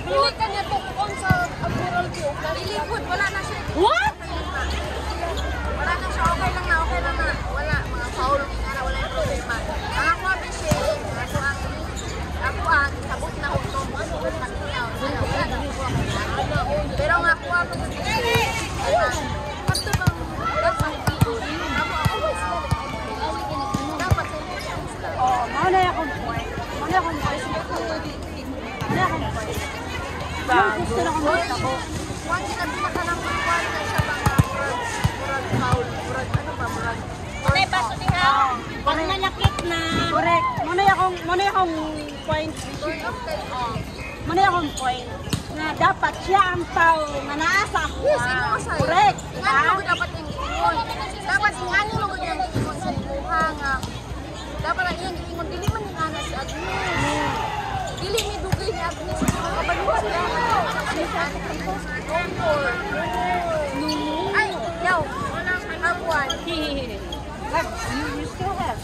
Pili ka niya tukon sa Abural View. Lilipod, wala na siya. What? Wala na siya, okay lang na. Wala, mga foul, wala yung problema. Ang ako ang bisyo, ako ang sabot na utong, pero ang ako ang bisyo, pato bang dapat dapat sa inyo siya. Oh, mauna akong point. Mauna akong point. Anong gusto na akong point ako? Kung sinabi na ka lang magpapal na siya mga murag foul, ano ba, murag May baso niya. Pag nanakit na. Correct. Muna akong point. Muna akong point na dapat siya ang tao na naasa ako. Yes, imo sa. Correct. Ngani mo dapat yung giingon. Dapat ngani mo gud yung giingon sa imuha nga. Dapat ang iyang giingon dili man ni ana si Agnes. Dili mi dugay ni Agnes sa kabalo siya. Ay, yaw. Kabuan. You still have.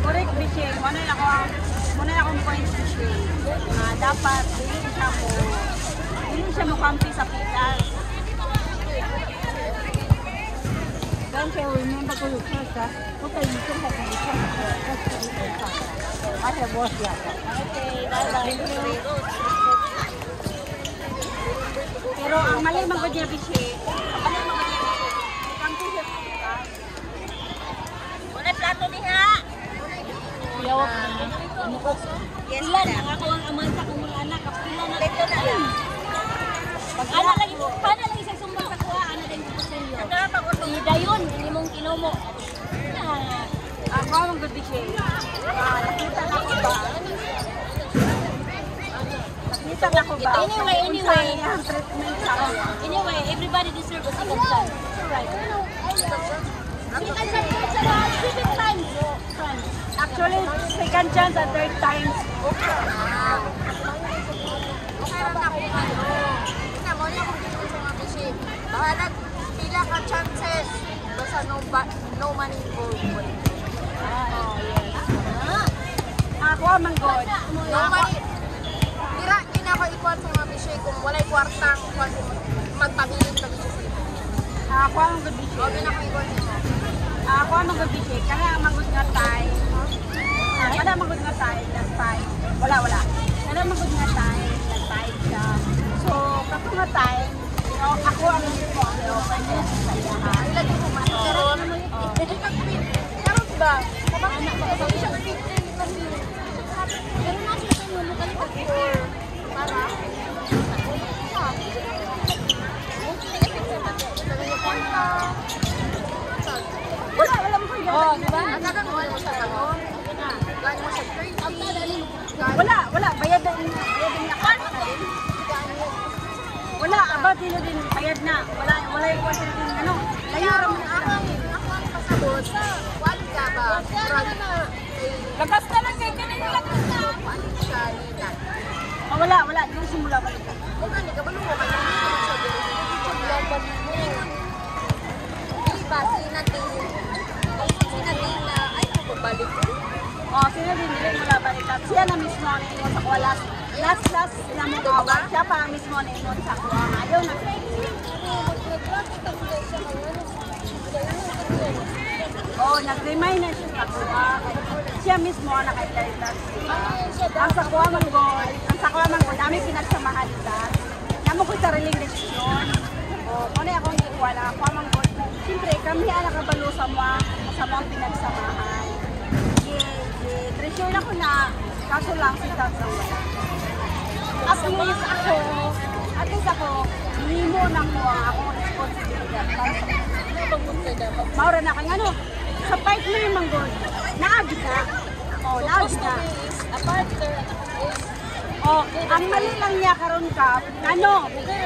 Correct, Bicheng. Muna akong point, Bicheng. Dapat, hindi siya mukampi sa pitas. Don't you remember to look first, ha? Okay, you can have me. I have washed that. Okay, bye-bye. Pero ang mali man ko niya, Bicheng. Ang mali man ko niya, Bicheng. Kampi siya sa pitas. Wala plato niya. Yawak na. Yes, lang ako ang aman sa kong mga anak. Kapila na dito na lang. Ana lagi mo, paano lagi sa sumbang sa kuha, ana din ko sa iyo. Kada pa ko dayon, hindi mong kinumo. Ako ang gabi siya. Nakita na ko ba? Nakita na ko ba? Anyway. Ang treatment sa akin. Anyway, everybody deserves a second chance. Right. Second chance sa lahat, second time. Actually, second chance at third times. Okay ra na ko ano. Ina mo niya kung gusto sa mga bisip. Bahala pila ka chances. Basta no money involved. Ako ang manggod. No money. Dira ina ko ikuan sa mga bisip kung walay kwartang magpabilin pa bisip sa imo. Ako ang gabi siya. Okay na ko ikuan nimo. Ako ang manggod siya. Kaya ang manggod nga tayo. Wala manggod nga tayo. Last time. Wala. Wala manggod nga tayo. Last time siya. So, kapag nga tayo, ako ang gusto ang open niya sa iya. Ilagi ko man karon. Karon ba? Kapag anak ba sa siya ka fit kasi. Pero na siya sa mo kali for para Wala mo kayo. oh, di ba? Nagkaroon mo sa kanon. Gani mo sa trade. Wala. Bayad na niya. Wala, aba dilo din bayad na. Wala yung question din ano. Kaya ron ako ang pasabot sa wali ka ba? Lakas na lang kay kanina lakas na. Wali siya nila. Wala. Yung simula balik. Kung ano ka balo mo kaya hindi siya dili. Hindi siya vlog Dili ba sinating na ay pagbalik. Sino din nila mula balikat. Siya na mismo ang ingon sa kuwa last na mo awat. Siya pa mismo ang ingon sa kuwa. Ayaw na. Nag-remind na siya sa kuwa. Siya mismo ang nakailalas. Ang sa kuwa manggod. Dami pinagsamahan ka. Namo ko sariling desisyon. Kung akong ikuha na kuwa manggod. Siyempre, kami ang nakabalo sa mga pinagsamahan. Treasure na ko na, kaso lang si Tatang wala. At least ako, hindi mo nang mo akong responsibilidad. Maura na kang ano, sa part mo yung manggod, naagi ka. Naagi ka. Ang mali lang niya karon ka,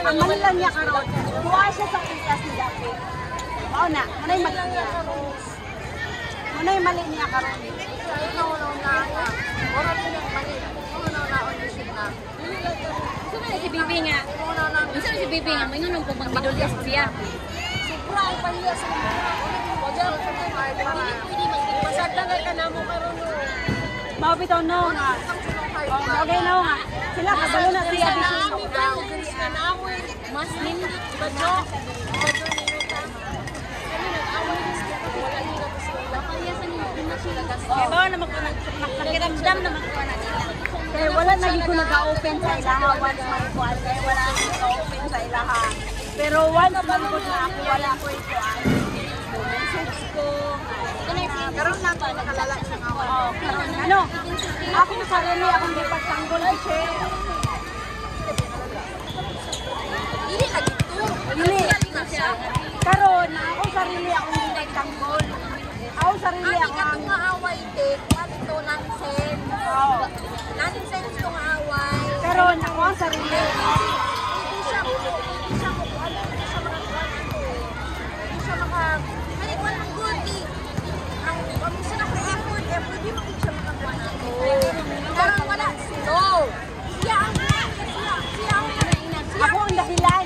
ang mali lang niya karon, kuha siya sa pitas ni dati. Mauna yung mali niya. Mauna yung mali niya karon. Si Bibi nga. Isa si Bibi nga, may ngunong kung mag-middle siya. Sobra ang paliya sa mga. Wag mo pwede magpapasad lang ka na Mabitaw no nga. Okay na nga. Sila kabalo na siya dito. Mas hindi ba jo? Kaya ba na magpakiramdam na magkuha na nila. Kaya wala lagi ko nag-open sa ilaha once may kuhan. Kaya wala ako nag-open sa ilaha. Pero once malibot na ako, wala ko ikuhan. Message ko. Karoon lang pa, nakalala siya nga ako. Ano? Akong sarili, akong di pagtanggol kasi. Dili lagi to. Dili. Na siya. Karon, akong sarili, akong di pagtanggol. Akong sarili, Ati ako ka ang... itong away, take. Ati ito, nonsense. Oo. Nonsense itong away. Karon, ako ang sarili. Hindi siya maka... Malikwan ng good, eh. Ang isa na effort, di mo siya makakuha nato. Karon wala, no. Siya ang Ako ang dahilan.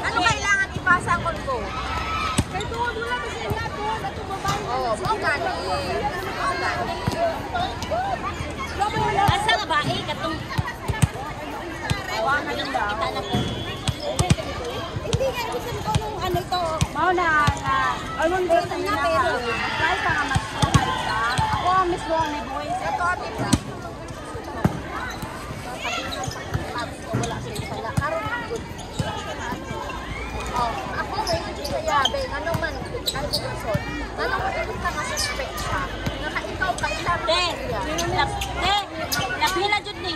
ano kailangan ipasa ang ko? Kaya doon, wala na siya na doon. Ito babae. Oo, gani. Asa nga ba eh katong kita na ko. Hindi nga, gusto ko nung ano ito. Mao na, anong dito na pero kahit pa nga magsahay ka, ako ang mismo ang may buhay sa Ito, ate, wala siya pala. Karoon ng good. Oh, ako may sayabe, ano man, ano ko rason. Ano ko ito ka suspect siya. Ikaw, kailangan Te, lapila jud ni.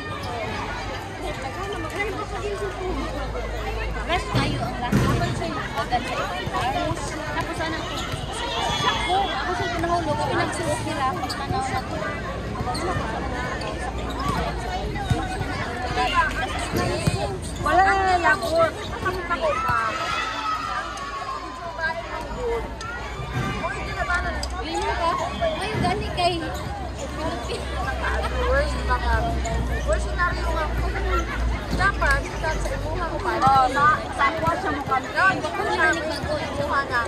Rest kayo ang lahat. Tapos ano? Ako sa pinahulog, pinagsuot nila pag tanaw na to. wala na labot. Nakakita ko pa. Yun ka? Ay, gani kay. Worst scenario nga. Dapat, sa imuha ko pa. Oo, sakwa siya mo kami. Imuha na.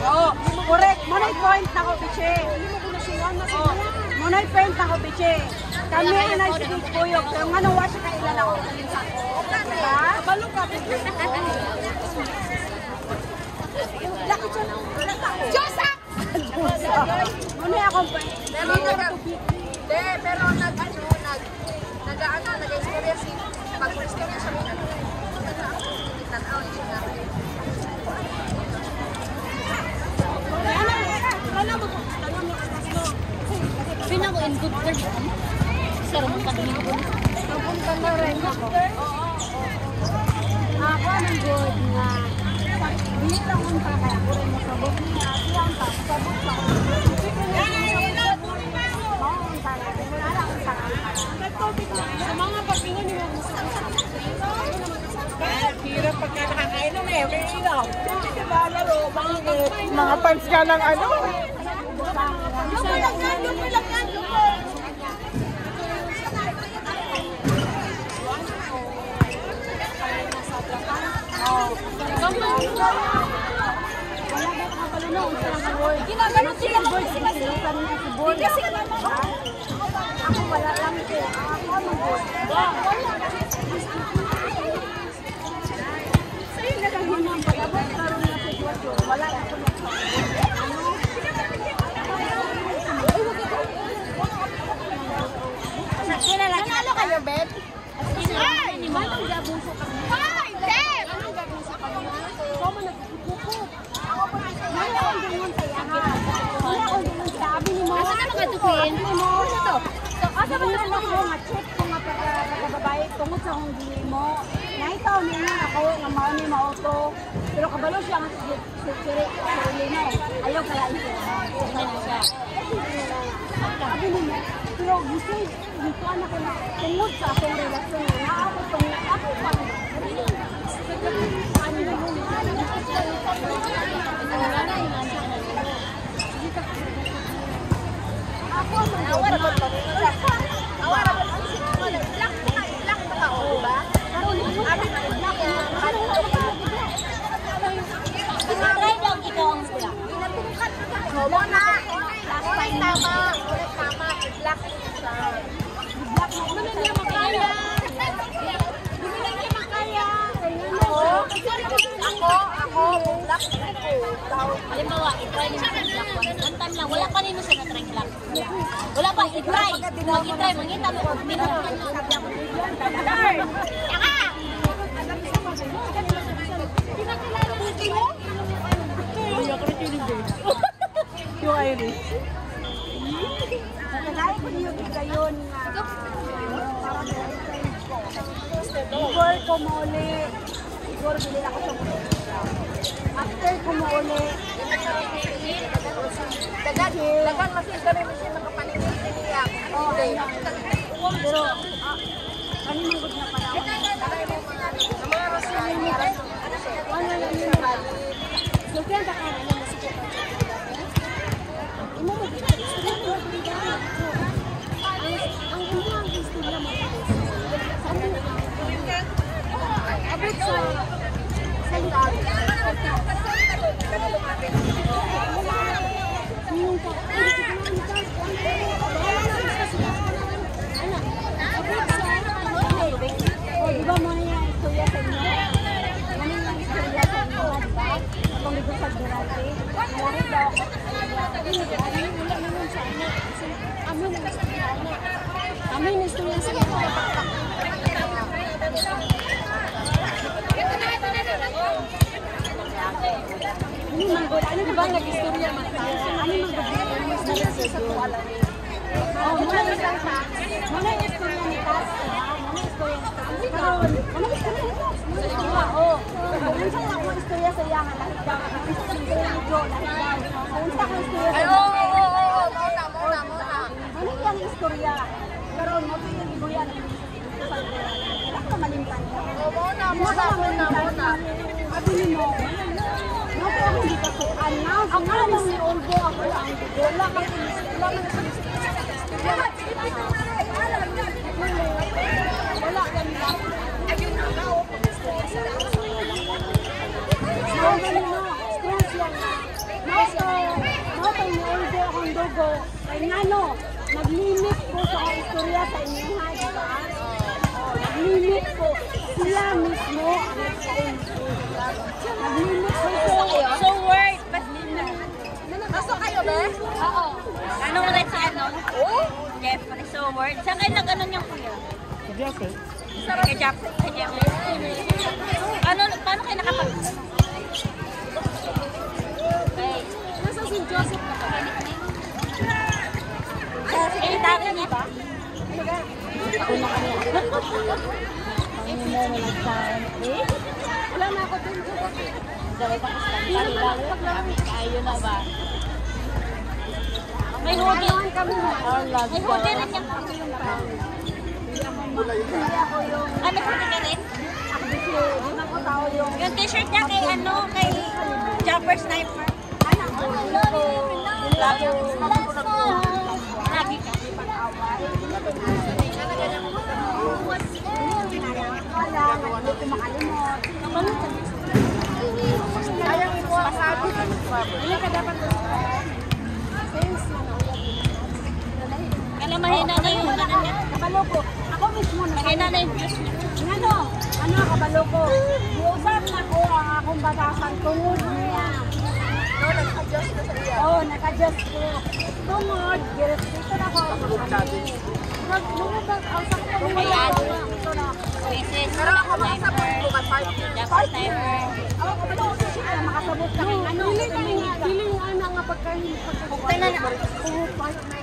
Oo, correct. Muna'y point na ko, biche. Oo, muna'y point na ko, biche. Kami ang nagsigit kuyog. Pero nga nawa siya kailala ko. Diba? Kabalo ka, biche. Lakit siya. Diyosa! Muna'y akong point. Pero nag-istorya si pag-istorya siya may tanaw siya nga. Pina ko in good terms. Sarap mo pag-ibon. Napunta na rin ako. Ako ng good nga. Hindi lang kung kaya ko rin masabot niya. Siyang sabot sa ako. Sa mga pagpingon niyo Hirap pagka nakakainom eh, may ilaw. Mga fans ka ng ano? Ginagano sila board sila si board. Kasi ako wala lang ko. Ako ang board. Sa'yo na lang yun ang pag-abot karoon na sitwasyon. Wala ako Nanalo kayo, Bet? Ay! Manong gabuso ka. Ay, Bet! Anong gagawin sa kanila? Ikaw mo nagkukukuk. Wala akong ganyan kaya ha. Wala akong ganyan sabi ni mo. Asa na makatukuin? Sabi mo. Ano to? Asa ba na lang ko nga check ko nga pagkababae tungod sa akong dili mo. Naitaw niya ako nga mao ni mauto. Pero kabalo siya nga sarili mo. Ayaw kaya ito. Sabi ni mo. Pero gusto dito anak ko na tungod sa akong relasyon na ako tungod ako pa. Ano na mo? Awara ba ba? Awara ba? Black ba ka, di ba? Abi ba black yan? Try daw ikaw ang pula. Pinatungkat ka. Mo na. Unay tama. I-block mo siya. I-block mo ko siya. Makaya. Ako, block ko. Halimbawa, i-try niyo sa black one time lang. Wala pa rin mo siya na-try black. Wala pa, i-try. Mag-i-try, mangita mo. Minutan lang. Yung Irish. Nakakaya ko niyo gayon nga. Parang before ko mauli, siguro bilhin ako sa mga. After ko mauli, Dagan masisa rin siya nakapaningin niya. Okay. pero kami manggod na pala ako. Ang mga rosary niya. Ano lang yun bali. So kaya baka ano masipot ang imo mo dito. Ang imo ang istorya mo. Abot sa lugar. Yung pa. Oh, di ba mo yung istorya sa inyo? Ano yung istorya sa inyo, di ba? Itong ligo sa Durante. Malaki daw ako. Wala naman sa ano. Amin ang istorya ano. Amin ang istorya sa inyo. Ano manggod? Ano ba nag-istorya man tayo? Ano manggod? Sa tuwala niya. Oh, muna yung isang sa. Muna yung istorya ni Tas. Muna yung istorya ni Tas. Ano yung istorya ni Tas? Oo. Minsan lang ako istorya sa iya. Lahit daw. Lahit daw. Unsa ko istorya sa iya. Muna. Ano yung istorya? Pero mo ito yung ibuyan. Wala ka malimtan niya. Muna. Abili mo. Naku ako hindi ka sukan na. Ang alam ni Olgo ako ang wala ka wala ka nila. Ayun na nga ako pag-istorya sa stress yan. Nakapay ni Olgo akong dugo. Kaya nga no, nag-limit ko sa istorya sa inyo ha, di ba? Nag-limit ko. Sila mismo ang nagsain ko. Nag-limit ko kayo. So word, but Kaso kayo, be? oo. Ano ulit si ano? Oo. Jeff, so word. Saan kayo nag-ano niyang kuya? Kay Jeff. Kay Jeff. Ano, paano kayo nakapag... Okay. Nasa si Joseph na ba? Eh, dati niya ba? Wala na ako din. Ayun na ba? May hoodie. May hoodie rin niya. Ano hoodie ka rin? Yung t-shirt niya kay ano, kay Jumper Sniper. Lagi ka. Ayaw ito masabi. Hindi ka dapat Kaya mahina na yung ano niya. kabalo ko. Ako mismo na. Mahina na yung views niya. Ano kabalo ko. Iusap na ko ang akong batasan tungod niya. No, nag-adjust na sa iya. Oo, naka-adjust ko. Tungod, girestrito na ko. Nagmumabag, ang sakit ko Ayan. ito na. Oasis. Pero ako makasabot ko ka partner. Jumper Sniper. Ako, kabalo ko siya. Makasabot kami. Ano? Dili nga na nga pagkain. Kailan na? Pumupart na